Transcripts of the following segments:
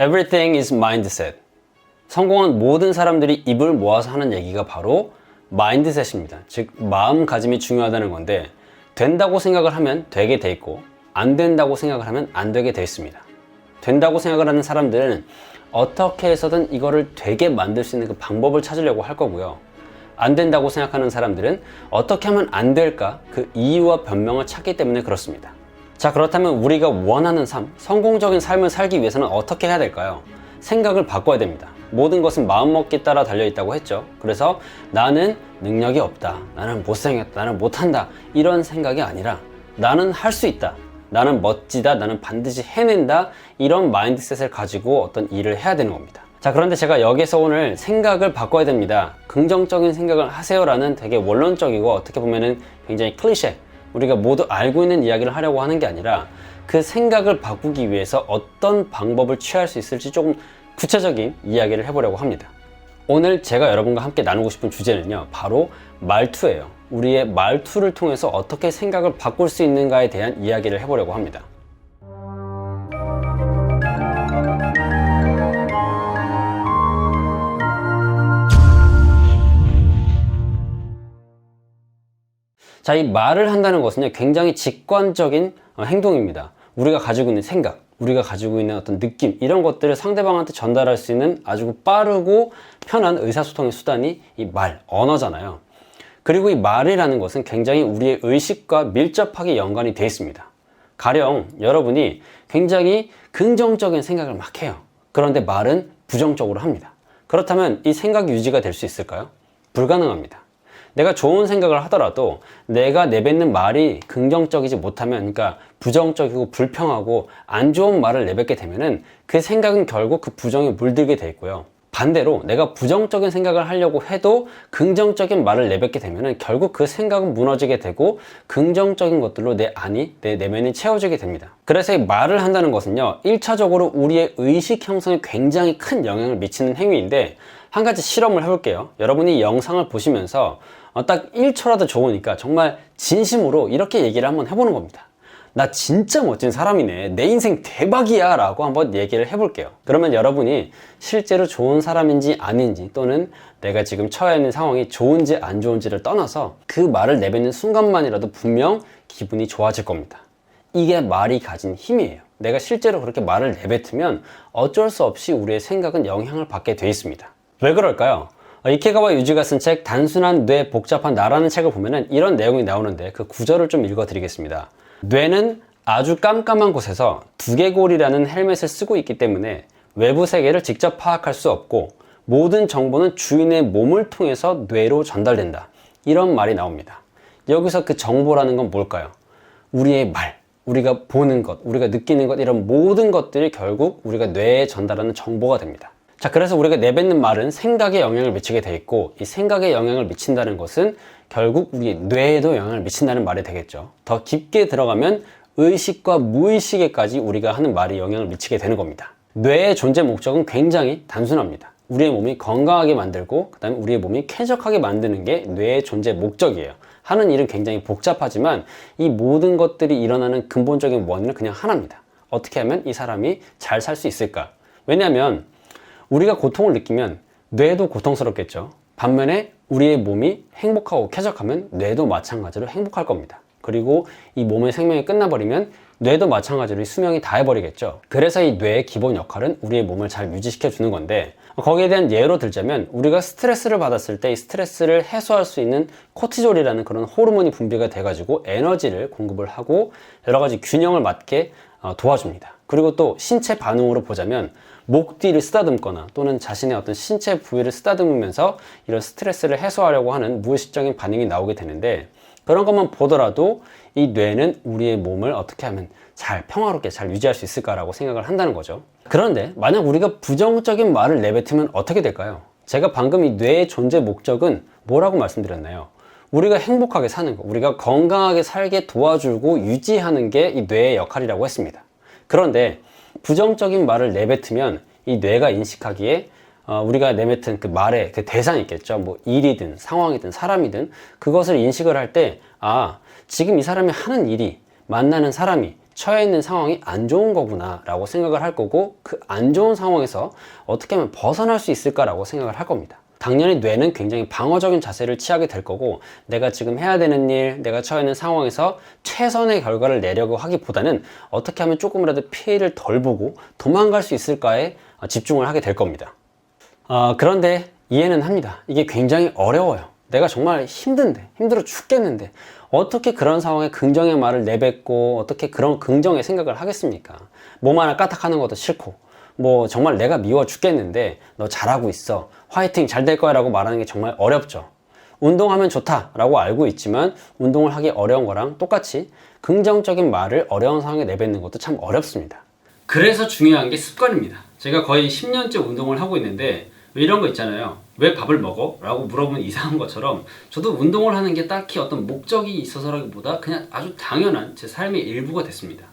Everything is mindset. 성공한 모든 사람들이 입을 모아서 하는 얘기가 바로 마인드셋입니다. 즉 마음가짐이 중요하다는 건데, 된다고 생각을 하면 되게 돼 있고 안 된다고 생각을 하면 안 되게 돼 있습니다. 된다고 생각을 하는 사람들은 어떻게 해서든 이거를 되게 만들 수 있는 그 방법을 찾으려고 할 거고요. 안 된다고 생각하는 사람들은 어떻게 하면 안 될까 그 이유와 변명을 찾기 때문에 그렇습니다. 자, 그렇다면 우리가 원하는 삶, 성공적인 삶을 살기 위해서는 어떻게 해야 될까요? 생각을 바꿔야 됩니다. 모든 것은 마음먹기에 따라 달려있다고 했죠. 그래서 나는 능력이 없다, 나는 못생겼다, 나는 못한다, 이런 생각이 아니라 나는 할 수 있다, 나는 멋지다, 나는 반드시 해낸다, 이런 마인드셋을 가지고 어떤 일을 해야 되는 겁니다. 자, 그런데 제가 여기서 오늘 생각을 바꿔야 됩니다, 긍정적인 생각을 하세요라는 되게 원론적이고 어떻게 보면은 굉장히 클리셰, 우리가 모두 알고 있는 이야기를 하려고 하는 게 아니라 그 생각을 바꾸기 위해서 어떤 방법을 취할 수 있을지 조금 구체적인 이야기를 해보려고 합니다. 오늘 제가 여러분과 함께 나누고 싶은 주제는요, 바로 말투예요. 우리의 말투를 통해서 어떻게 생각을 바꿀 수 있는가에 대한 이야기를 해보려고 합니다. 자, 이 말을 한다는 것은요, 굉장히 직관적인 행동입니다. 우리가 가지고 있는 생각, 우리가 가지고 있는 어떤 느낌, 이런 것들을 상대방한테 전달할 수 있는 아주 빠르고 편한 의사소통의 수단이 이 말, 언어잖아요. 그리고 이 말이라는 것은 굉장히 우리의 의식과 밀접하게 연관이 되어 있습니다. 가령 여러분이 굉장히 긍정적인 생각을 막 해요. 그런데 말은 부정적으로 합니다. 그렇다면 이 생각 유지가 될 수 있을까요? 불가능합니다. 내가 좋은 생각을 하더라도 내가 내뱉는 말이 긍정적이지 못하면, 그러니까 부정적이고 불평하고 안 좋은 말을 내뱉게 되면은 그 생각은 결국 그 부정에 물들게 돼 있고요. 반대로 내가 부정적인 생각을 하려고 해도 긍정적인 말을 내뱉게 되면은 결국 그 생각은 무너지게 되고 긍정적인 것들로 내 안이, 내 내면이 채워지게 됩니다. 그래서 이 말을 한다는 것은요, 1차적으로 우리의 의식 형성에 굉장히 큰 영향을 미치는 행위인데, 한 가지 실험을 해볼게요. 여러분이 이 영상을 보시면서 딱 1초라도 좋으니까 정말 진심으로 이렇게 얘기를 한번 해보는 겁니다. 나 진짜 멋진 사람이네, 내 인생 대박이야 라고 한번 얘기를 해볼게요. 그러면 여러분이 실제로 좋은 사람인지 아닌지, 또는 내가 지금 처해 있는 상황이 좋은지 안 좋은지를 떠나서 그 말을 내뱉는 순간만이라도 분명 기분이 좋아질 겁니다. 이게 말이 가진 힘이에요. 내가 실제로 그렇게 말을 내뱉으면 어쩔 수 없이 우리의 생각은 영향을 받게 돼 있습니다. 왜 그럴까요? 이케가와 유지가 쓴 책 단순한 뇌 복잡한 나라는 책을 보면은 이런 내용이 나오는데, 그 구절을 좀 읽어 드리겠습니다. 뇌는 아주 깜깜한 곳에서 두개골이라는 헬멧을 쓰고 있기 때문에 외부 세계를 직접 파악할 수 없고 모든 정보는 주인의 몸을 통해서 뇌로 전달된다, 이런 말이 나옵니다. 여기서 그 정보라는 건 뭘까요? 우리의 말, 우리가 보는 것, 우리가 느끼는 것, 이런 모든 것들이 결국 우리가 뇌에 전달하는 정보가 됩니다. 자, 그래서 우리가 내뱉는 말은 생각에 영향을 미치게 돼 있고, 이 생각에 영향을 미친다는 것은 결국 우리 뇌에도 영향을 미친다는 말이 되겠죠. 더 깊게 들어가면 의식과 무의식에까지 우리가 하는 말이 영향을 미치게 되는 겁니다. 뇌의 존재 목적은 굉장히 단순합니다. 우리의 몸이 건강하게 만들고 그 다음에 우리의 몸이 쾌적하게 만드는 게 뇌의 존재 목적이에요. 하는 일은 굉장히 복잡하지만 이 모든 것들이 일어나는 근본적인 원인은 그냥 하나입니다. 어떻게 하면 이 사람이 잘 살 수 있을까? 왜냐하면 우리가 고통을 느끼면 뇌도 고통스럽겠죠. 반면에 우리의 몸이 행복하고 쾌적하면 뇌도 마찬가지로 행복할 겁니다. 그리고 이 몸의 생명이 끝나버리면 뇌도 마찬가지로 수명이 다해버리겠죠. 그래서 이 뇌의 기본 역할은 우리의 몸을 잘 유지시켜 주는 건데, 거기에 대한 예로 들자면 우리가 스트레스를 받았을 때 이 스트레스를 해소할 수 있는 코티졸이라는 그런 호르몬이 분비가 돼가지고 에너지를 공급을 하고 여러 가지 균형을 맞게 도와줍니다. 그리고 또 신체 반응으로 보자면 목 뒤를 쓰다듬거나 또는 자신의 어떤 신체 부위를 쓰다듬으면서 이런 스트레스를 해소하려고 하는 무의식적인 반응이 나오게 되는데, 그런 것만 보더라도 이 뇌는 우리의 몸을 어떻게 하면 잘 평화롭게 잘 유지할 수 있을까라고 생각을 한다는 거죠. 그런데 만약 우리가 부정적인 말을 내뱉으면 어떻게 될까요? 제가 방금 이 뇌의 존재 목적은 뭐라고 말씀드렸나요? 우리가 행복하게 사는 거, 우리가 건강하게 살게 도와주고 유지하는 게 이 뇌의 역할이라고 했습니다. 그런데 부정적인 말을 내뱉으면 이 뇌가 인식하기에 우리가 내뱉은 그 말의 그 대상이 있겠죠. 뭐 일이든 상황이든 사람이든 그것을 인식을 할 때, 아, 지금 이 사람이 하는 일이, 만나는 사람이 처해 있는 상황이 안 좋은 거구나 라고 생각을 할 거고, 그 안 좋은 상황에서 어떻게 하면 벗어날 수 있을까 라고 생각을 할 겁니다. 당연히 뇌는 굉장히 방어적인 자세를 취하게 될 거고, 내가 지금 해야 되는 일, 내가 처해 있는 상황에서 최선의 결과를 내려고 하기보다는 어떻게 하면 조금이라도 피해를 덜 보고 도망갈 수 있을까에 집중을 하게 될 겁니다. 그런데 이해는 합니다. 이게 굉장히 어려워요. 내가 정말 힘들어 죽겠는데 어떻게 그런 상황에 긍정의 말을 내뱉고 어떻게 그런 긍정의 생각을 하겠습니까? 몸 하나 까딱하는 것도 싫고, 뭐 정말 내가 미워 죽겠는데 너 잘하고 있어, 화이팅, 잘 될 거야 라고 말하는 게 정말 어렵죠. 운동하면 좋다 라고 알고 있지만 운동을 하기 어려운 거랑 똑같이 긍정적인 말을 어려운 상황에 내뱉는 것도 참 어렵습니다. 그래서 중요한 게 습관입니다. 제가 거의 10년째 운동을 하고 있는데 이런 거 있잖아요. 왜 밥을 먹어? 라고 물어보면 이상한 것처럼 저도 운동을 하는 게 딱히 어떤 목적이 있어서라기보다 그냥 아주 당연한 제 삶의 일부가 됐습니다.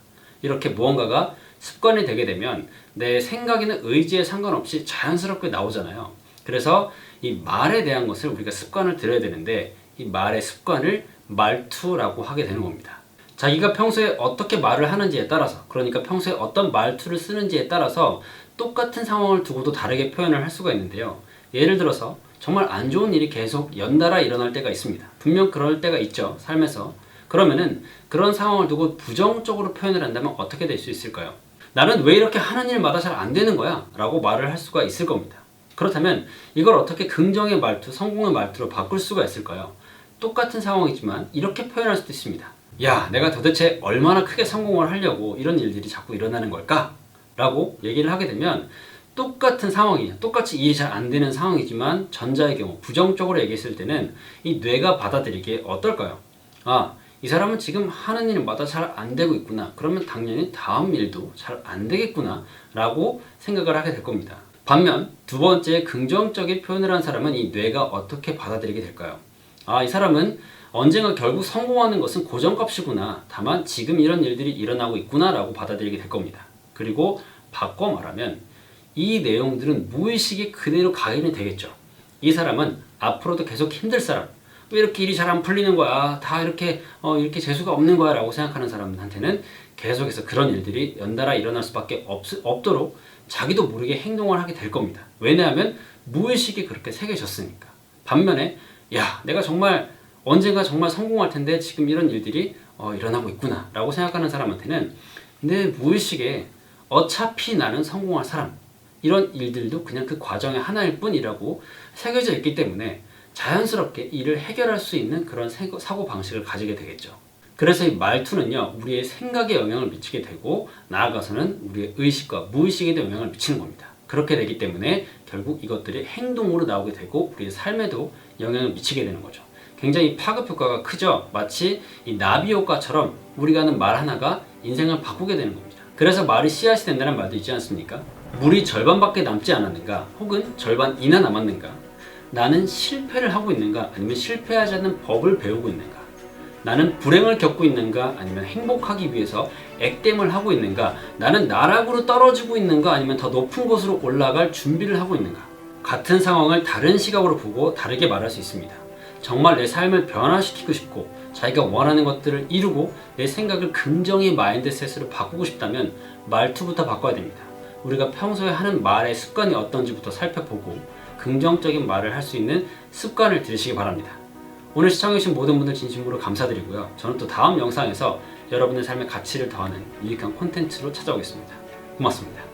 이렇게 무언가가 습관이 되게 되면 내 생각이나 의지에 상관없이 자연스럽게 나오잖아요. 그래서 이 말에 대한 것을 우리가 습관을 들여야 되는데, 이 말의 습관을 말투라고 하게 되는 겁니다. 자기가 평소에 어떻게 말을 하는지에 따라서, 그러니까 평소에 어떤 말투를 쓰는지에 따라서 똑같은 상황을 두고도 다르게 표현을 할 수가 있는데요. 예를 들어서 정말 안 좋은 일이 계속 연달아 일어날 때가 있습니다. 분명 그럴 때가 있죠, 삶에서. 그러면은 그런 상황을 두고 부정적으로 표현을 한다면 어떻게 될 수 있을까요? 나는 왜 이렇게 하는 일마다 잘 안 되는 거야? 라고 말을 할 수가 있을 겁니다. 그렇다면 이걸 어떻게 긍정의 말투, 성공의 말투로 바꿀 수가 있을까요? 똑같은 상황이지만 이렇게 표현할 수도 있습니다. 야, 내가 도대체 얼마나 크게 성공을 하려고 이런 일들이 자꾸 일어나는 걸까? 라고 얘기를 하게 되면 똑같은 상황이에요. 똑같이 이해 잘 안 되는 상황이지만 전자의 경우 부정적으로 얘기했을 때는 이 뇌가 받아들이기에 어떨까요? 이 사람은 지금 하는 일마다 잘 안 되고 있구나. 그러면 당연히 다음 일도 잘 안 되겠구나 라고 생각을 하게 될 겁니다. 반면 두 번째 긍정적인 표현을 한 사람은 이 뇌가 어떻게 받아들이게 될까요? 이 사람은 언젠가 결국 성공하는 것은 고정값이구나. 다만 지금 이런 일들이 일어나고 있구나 라고 받아들이게 될 겁니다. 그리고 바꿔 말하면 이 내용들은 무의식에 그대로 각인이 되겠죠. 이 사람은 앞으로도 계속 힘들 사람, 왜 이렇게 일이 잘 안 풀리는 거야, 다 이렇게 재수가 없는 거야 라고 생각하는 사람한테는 계속해서 그런 일들이 연달아 일어날 수밖에 없도록 자기도 모르게 행동을 하게 될 겁니다. 왜냐하면 무의식이 그렇게 새겨졌으니까. 반면에 야, 내가 정말 언젠가 정말 성공할 텐데 지금 이런 일들이 일어나고 있구나 라고 생각하는 사람한테는 내 무의식에 어차피 나는 성공할 사람, 이런 일들도 그냥 그 과정의 하나일 뿐이라고 새겨져 있기 때문에 자연스럽게 일을 해결할 수 있는 그런 사고방식을 가지게 되겠죠. 그래서 이 말투는요, 우리의 생각에 영향을 미치게 되고 나아가서는 우리의 의식과 무의식에도 영향을 미치는 겁니다. 그렇게 되기 때문에 결국 이것들이 행동으로 나오게 되고 우리의 삶에도 영향을 미치게 되는 거죠. 굉장히 파급 효과가 크죠. 마치 이 나비 효과처럼 우리가 하는 말 하나가 인생을 바꾸게 되는 겁니다. 그래서 말이 씨앗이 된다는 말도 있지 않습니까? 물이 절반밖에 남지 않았는가, 혹은 절반이나 남았는가, 나는 실패를 하고 있는가, 아니면 실패하지 않는 법을 배우고 있는가, 나는 불행을 겪고 있는가, 아니면 행복하기 위해서 액땜을 하고 있는가, 나는 나락으로 떨어지고 있는가, 아니면 더 높은 곳으로 올라갈 준비를 하고 있는가. 같은 상황을 다른 시각으로 보고 다르게 말할 수 있습니다. 정말 내 삶을 변화시키고 싶고 자기가 원하는 것들을 이루고 내 생각을 긍정의 마인드셋으로 바꾸고 싶다면 말투부터 바꿔야 됩니다. 우리가 평소에 하는 말의 습관이 어떤지부터 살펴보고 긍정적인 말을 할 수 있는 습관을 들이시기 바랍니다. 오늘 시청해주신 모든 분들 진심으로 감사드리고요. 저는 또 다음 영상에서 여러분의 삶의 가치를 더하는 유익한 콘텐츠로 찾아오겠습니다. 고맙습니다.